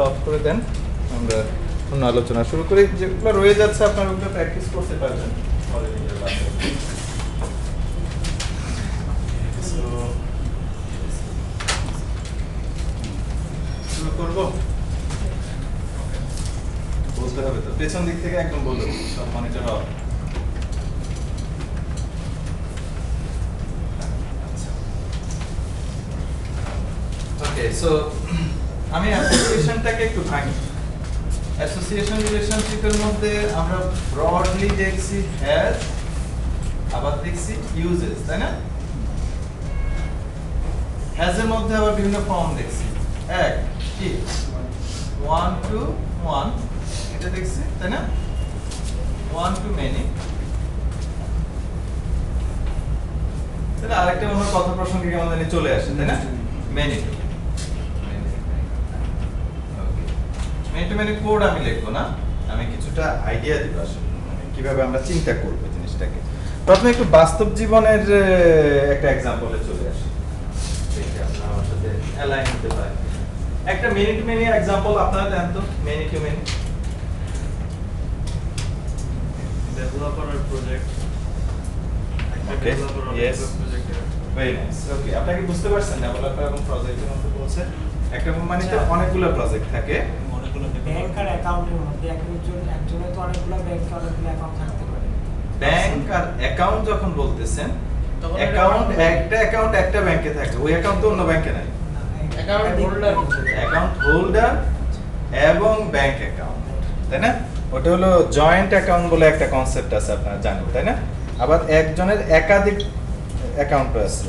Of করে দেন, আমরা অন্য আলোচনা শুরু করি। যেগুলো রয়ে যাচ্ছে আপনারা ওগুলো প্র্যাকটিস করতে পারবেন পরে নিজের বাসায়। শুরু করব, বুঝতে হবে তো পেছন দিক থেকে একদম বলুন, সব মনিটর অফ। ওকে, সো আমি অ্যাসোসিয়েশনটাকে একটু ভাঙি। অ্যাসোসিয়েশন রিলেশনশিপের মধ্যে আমরা ব্রডলি দেখছি হ্যাজ, আবার দেখছি ইউজেস, তাই না? হ্যাজ এর মধ্যে আবার বিভিন্ন ফর্ম দেখছি। এক কি 1 to 1 এটা দেখছি, তাই না? 1 to many। তাহলে আরেকটা আমরা কথা প্রসঙ্গে আমাদের চলে আসে, তাই না? many to many to many code আমি লিখবো না, আমি কিছুটা আইডিয়া দিব আসলে মানে কিভাবে আমরা চিন্তা করব জিনিসটাকে। প্রথমে একটু বাস্তব জীবনের একটা एग्जांपले চলে আসি, দেখি আপনারা আমার সাথে অ্যালাইন হতে পারেন। একটা মেনি টু মেনি एग्जांपल আপনারা দেন তো, many to many. Developer project, okay, yes, very nice. Okay, আপনারা কি বুঝতে পারছেন ডেভেলপার এবং প্রজেক্টের মধ্যে বলছে একটা কোম্পানিতে অনেকগুলো প্রজেক্ট থাকে। ব্যাংক আর অ্যাকাউন্টের মধ্যে একজনের তো অনেকগুলো ব্যাংক আর অনেকগুলো অ্যাকাউন্ট থাকতে পারে। ব্যাংক আর অ্যাকাউন্ট যখন বলতেছেন, অ্যাকাউন্ট একটা অ্যাকাউন্ট একটা ব্যাংকে থাকে, ওই অ্যাকাউন্ট তো অন্য ব্যাংকে নাই। অ্যাকাউন্ট হোল্ডার এবং ব্যাংক অ্যাকাউন্ট, তাই না? ওটা হলো জয়েন্ট অ্যাকাউন্ট বলে একটা কনসেপ্ট আছে, আপনারা জানেন, তাই না? আবার একজনের একাধিক অ্যাকাউন্ট আছে।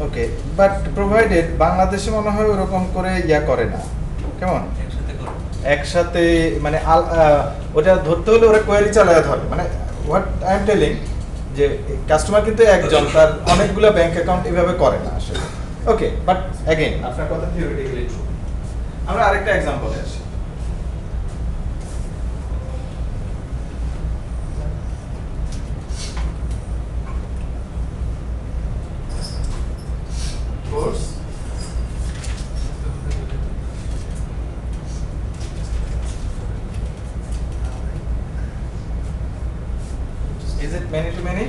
ওকে, বাট প্রোভাইডেড বাংলাদেশে মনে হয় ওরকম করে ইয়া করে না। কেমন একসাথে মানে ওটা ধরতে হলে ওরা কোয়েরি চালায় ধরে, মানে হোয়াট আই এম টেলিং যে কাস্টমার কিন্তু একজন, তার অনেকগুলো ব্যাংক অ্যাকাউন্ট এভাবে করে না আসলে। ওকে, বাট अगेन আপনার কথা থিওরিটিক্যালি ট্রু। আমরা আরেকটা एग्जांपल আসি। Course Is it many to many?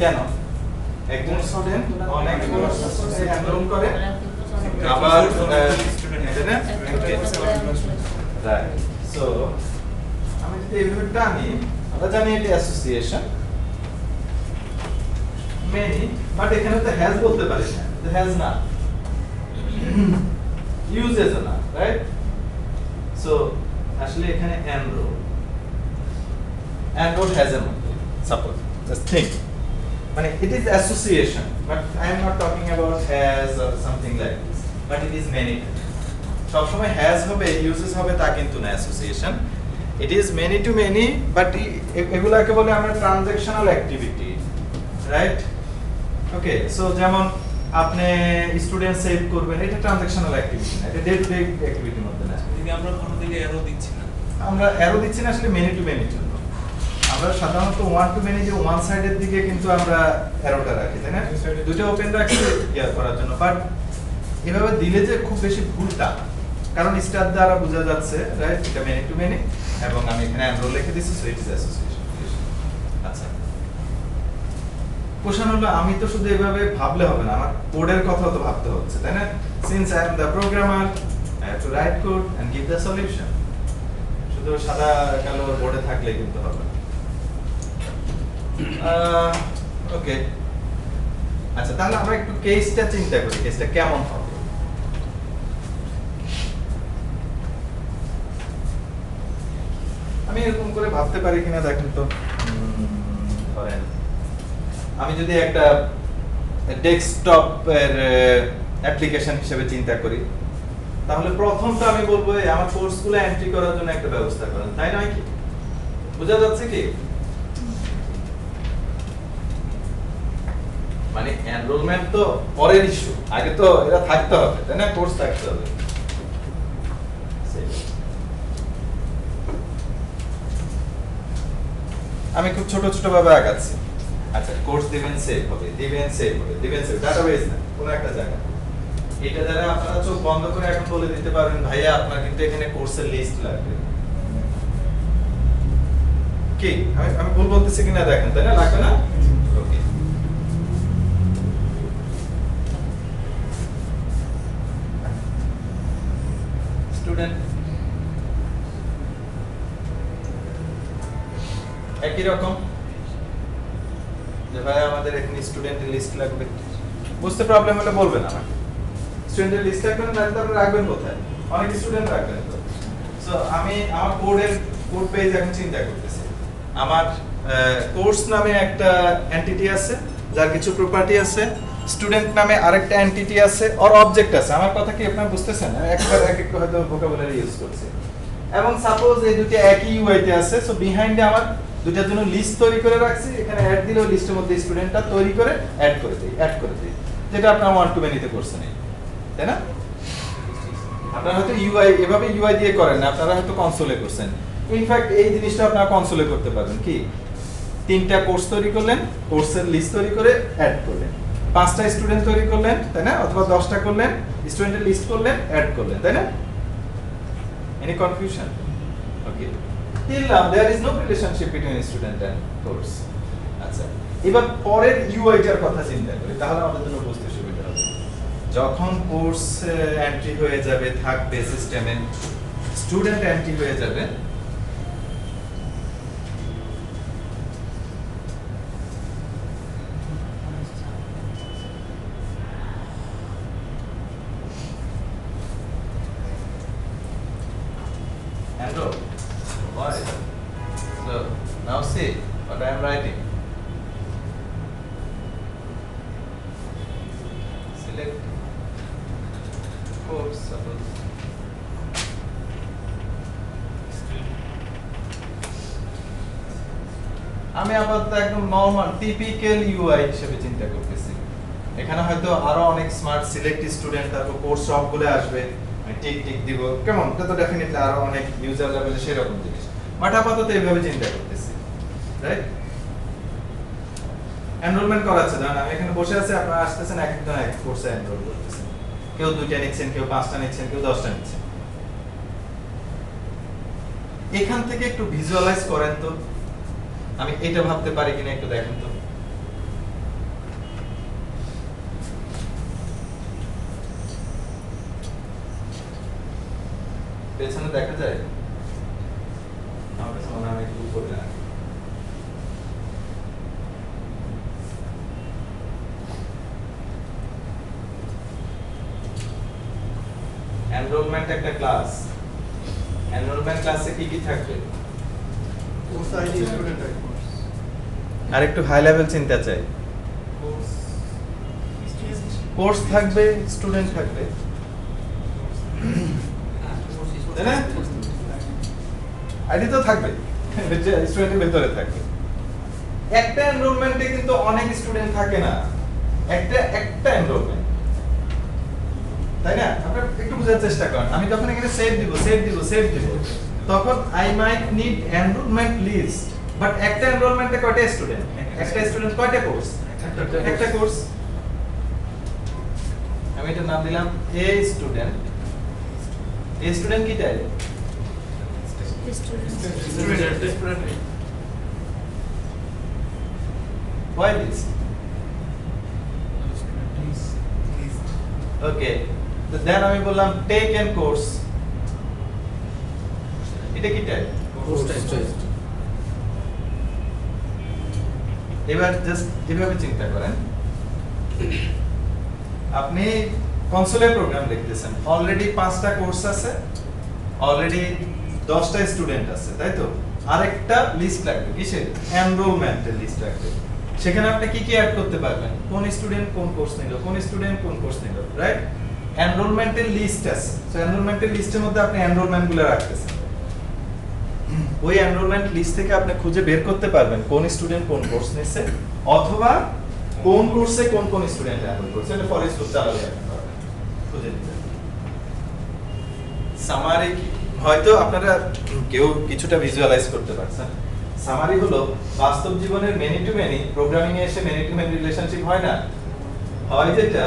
কেন? একজন স্টুডেন্ট অনেক কোর্সে এনরোল করে, আবার তাই না? রাইট। সো আমি যদি এইভাবে টানি, আমরা জানি এটা অ্যাসোসিয়েশন মেনি, বাট এখানে তো হ্যাজ বলতে পারি না, তো হ্যাজ না, ইউজেস না, রাইট? সো আসলে এখানে এনরোল হ্যাজ এর মধ্যে সাপোজ জাস্ট থিংক, মানে it is association, but I am not talking about has or something like this, but it is many. সব সময় হ্যাজ হবে ইউজেস হবে তা কিন্তু না association. It is many to many, but এগুলাকে বলে আমরা ট্রানজ্যাকশনাল অ্যাক্টিভিটি, রাইট? ওকে, সো যেমন আপনি স্টুডেন্ট সেভ করবেন, এটা ট্রানজ্যাকশনাল অ্যাক্টিভিটি না, এটা ডে টু ডে অ্যাক্টিভিটির মধ্যে না। এদিকে আমরা কোনো দিকে অ্যারো দিচ্ছি না, আমরা অ্যারো দিচ্ছি না আসলে মেনি টু মেনির জন্য। আমরা সাধারণত ওয়ান টু মেনি যে ওয়ান সাইডের দিকে কিন্তু আমরা অ্যারোটা রাখি, তাই না? দুটো ওপেন রাখছি ইয়ার করার জন্য, বাট এভাবে দিলে যে খুব বেশি ভুলটা, কারণ স্টার দ্বারা বোঝা যাচ্ছে, রাইট, এটা মেনি টু মেনি, এবং আমি এখানে এনরোল লিখে দিচ্ছি, সো ইট ইজ অ্যাসোসিয়েশন। আচ্ছা, কোশ্চেন হলো আমি তো শুধু এভাবে ভাবলে হবে না, আমার কোডের কথা তো ভাবতে হচ্ছে, তাই না? Since I am the programmer, I have to right code end give the solution. শুধু সাদা কালো বোর্ডে থাকলে কিন্তু হবে না। ওকে, আচ্ছা, তাহলে আমরা একটু কেসটা চিন্তা করি, কেসটা কেমন হবে। আমি এরকম করে ভাবতে পারি কিনা দেখেন তো। ধরেন আমি যদি একটা ডেস্কটপের অ্যাপ্লিকেশন হিসেবে চিন্তা করি, তাহলে প্রথম তো আমি বলবো আমার কোর্সগুলো এন্ট্রি করার জন্য একটা ব্যবস্থা করেন, তাই নয় কি? বোঝা যাচ্ছে কি? মানে এনরোলমেন্ট তো পরের ইস্যু, আগে তো এটা থাকতে হবে, তাই না? কোর্স থাকতে হবে। আমি খুব ছোট ছোট ভাবে আগাচ্ছি। আচ্ছা, কোর্স দিবেন সেভ হবে, দিবেন সেভ হবে, দিবেন সেভ, ডাটাবেস না কোনো একটা জায়গা। এটা দ্বারা আপনারা চোখ বন্ধ করে এখন বলে দিতে পারবেন ভাইয়া আপনার কিন্তু এখানে কোর্সের লিস্ট লাগবে। কি আমি ভুল বলতেছি কিনা দেখেন, তাই না? লাগবে না? ওকে। স্টুডেন্ট একই রকম যে ভাই আমাদের এখানে স্টুডেন্টের লিস্ট লাগবে, বুঝতে প্রবলেম হলে বলবেন আমাকে। স্টুডেন্টের লিস্ট রাখবেন না, তাহলে রাখবেন কোথায়? অনেক স্টুডেন্ট রাখবেন তো। সো আমি আমার কোড পেজ এখন চিন্তা করতেছি। আমার কোর্স নামে একটা এন্টিটি আছে যার কিছু প্রপার্টি আছে, স্টুডেন্ট নামে আরেকটা এন্টিটি আছে, আর অবজেক্ট আছে। আমার কথা কি আপনারা বুঝতেছেন? আমি একবার এক এক হয়তো ভোকাবুলারি ইউজ করছি। এবং সাপোজ এই দুটো একই ইউআই তে আছে, সো বিহাইন্ডে আমার দুটার জন্য লিস্ট তৈরি করে রাখছি, এখানে অ্যাড দিলেও লিস্টের মধ্যে স্টুডেন্টটা তৈরি করে অ্যাড করে দেই, যেটা আপনারা ওয়ান টু মেনিতে করছেন, তাই না? আপনারা হয়তো ইউআই এভাবে ইউআই দিয়ে করেন না, আপনারা হয়তো কনসোলে করছেন। ইনফ্যাক্ট এই জিনিসটা আপনারা কনসোলে করতে পারবেন। কি, 3টা কোর্স তৈরি করলেন, কোর্সের লিস্ট তৈরি করে অ্যাড করলেন, 5টা স্টুডেন্ট তৈরি করলেন, তাই না? অথবা 10টা করলেন, স্টুডেন্টের লিস্ট করলেন, অ্যাড করলেন, তাই না? Any confusion? Okay, till now there is no relationship between student and course. আচ্ছা, এবার পরের ইউআইটার কথা চিন্তা করি, তাহলে আমাদের জন্য বুঝতে সুবিধা হবে। যখন কোর্স এন্ট্রি হয়ে যাবে, থাকবে সিস্টেমে, স্টুডেন্ট এন্ট্রি হয়ে যাবে, enroll. Why? So now see what I am writing. Select course, suppose. আমি আপাতত একদম নরমাল টিপিক্যাল ইউআই হিসেবে চিন্তা করতেছি। এখানে হয়তো আরো অনেক স্মার্ট সিলেক্ট স্টুডেন্ট, তারপর কোর্স সবগুলো আসবে, আমি টিক টিক দিব, কেমন? এটা তো ডেফিনেটলি আরো অনেক ইউজার লেভেলে সেরকম জিনিস, বাট আপাতত এইভাবে চিন্তা করতেছি, রাইট? এনরোলমেন্ট করাচ্ছে, ধরেন আমি এখানে বসে আছি, আপনারা আসতেছেন, এক একজন এক কোর্সে এনরোল করতেছেন, কেউ 2টা নিচ্ছেন, কেউ 5টা নিচ্ছেন, কেউ 10টা নিচ্ছেন। এখান থেকে একটু ভিজুয়ালাইজ করেন তো, আমি এটা ভাবতে পারি কিনা একটু দেখেন তো। পেছনে দেখা যায়? আমার কাছে মনে হয় আমি একটু উপরে রাখি। এনরোলমেন্ট একটা ক্লাস, এনরোলমেন্ট ক্লাসে কি কি থাকবে? Course ID, student ID. আর একটু হাই লেভেল চিন্তা চাই। কোর্স থাকবে, স্টুডেন্ট থাকবে, তাই না? আইডি তো থাকবে, স্টুডেন্টের ভেতরে থাকবে। একটা এনরোলমেন্টে কিন্তু অনেক স্টুডেন্ট থাকে না, একটা এনরোলমেন্ট, তাই না? আপনারা একটু বোঝার চেষ্টা করেন। আমি যখন এখানে সেভ দিব, তখন I might need enrolment list, but একটা এনরোলমেন্টে কয়টা স্টুডেন্ট? একটা স্টুডেন্ট কয়টা কোর্স? একটা কোর্স। আমি এটা নাম দিলাম এ স্টুডেন্ট। এ স্টুডেন্ট কি type? Student Why this? Okay. So then আমি বললাম take and course. এটা কি টাইপ? এবার জাস্ট এভাবে চিন্তা করেন, আপনি কনসোলে প্রোগ্রাম লিখতেছেন, অলরেডি 5টা কোর্স আছে, অলরেডি 10টা স্টুডেন্ট আছে, তাই তো? আরেকটা লিস্ট লাগবে, কিসের? এনরোলমেন্টের লিস্ট লাগবে। সেখানে আপনি কি কি অ্যাড করতে পারবেন? কোন স্টুডেন্ট কোন কোর্স নিল, কোন স্টুডেন্ট কোন কোর্স নিল, রাইট? এনরোলমেন্টের লিস্ট আছে, সো এনরোলমেন্টের লিস্টের মধ্যে আপনি এনরোলমেন্টগুলো রাখতেছেন। ওই এনরোলমেন্ট লিস্ট থেকে আপনি খুঁজে বের করতে পারবেন কোন স্টুডেন্ট কোন কোর্স নিচ্ছে, অথবা কোন কোর্সে কোন কোন স্টুডেন্ট এনরোল করছে। এটা ফর স্কুল চালালে আপনি পারবেন খুঁজে নিতে। সামারি হয়তো আপনারা কেউ কিছুটা ভিজুয়ালাইজ করতে পারছেন। সামারি হলো বাস্তব জীবনের মেনি টু মেনি, প্রোগ্রামিং এ এসে মেনি টু মেনি রিলেশনশিপ হয় না, হয় যেটা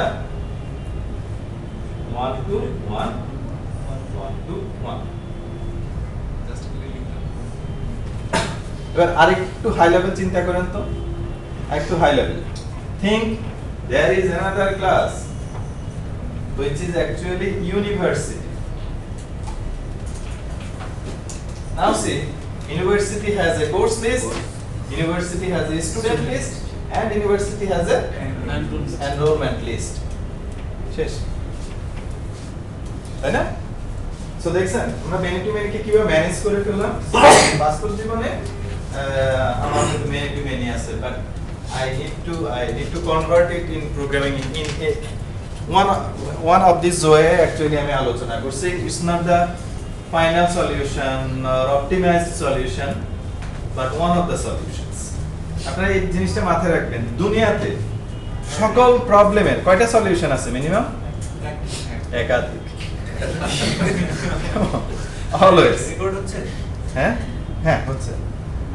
1 2 1 1 2 1 জাস্ট লিখলাম এবার আরেকটু হাই লেভেল চিন্তা করেন তো আরেকটু high level think there is another class which is actually university. Now see, university has a course list, university has a student list, and university has a enrollment list. শেষ তাই না? So দেখছেন আমরা many to many কে কিভাবে manage করে ফেললাম বাস্তব জীবনে আমার কিন্তু মেনি টু মেনি আছে but I need to convert it in programming in a one of this way actually আমি আলোচনা করছি it's not the final solution or optimized solution but one of the solutions আপনারা এই জিনিসটা মাথায় রাখবেন দুনিয়াতে সকল প্রবলেমের কয়টা সলিউশন আছে মিনিমাম একাধিক অলওয়েজ রেকর্ড হচ্ছে হ্যাঁ হ্যাঁ হচ্ছে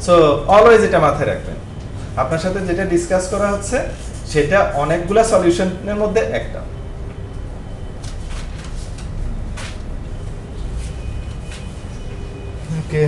সো অলওয়েজ এটা মাথায় রাখবেন আপনার সাথে যেটা ডিসকাস করা হচ্ছে সেটা অনেকগুলা সলিউশনের মধ্যে একটা ওকে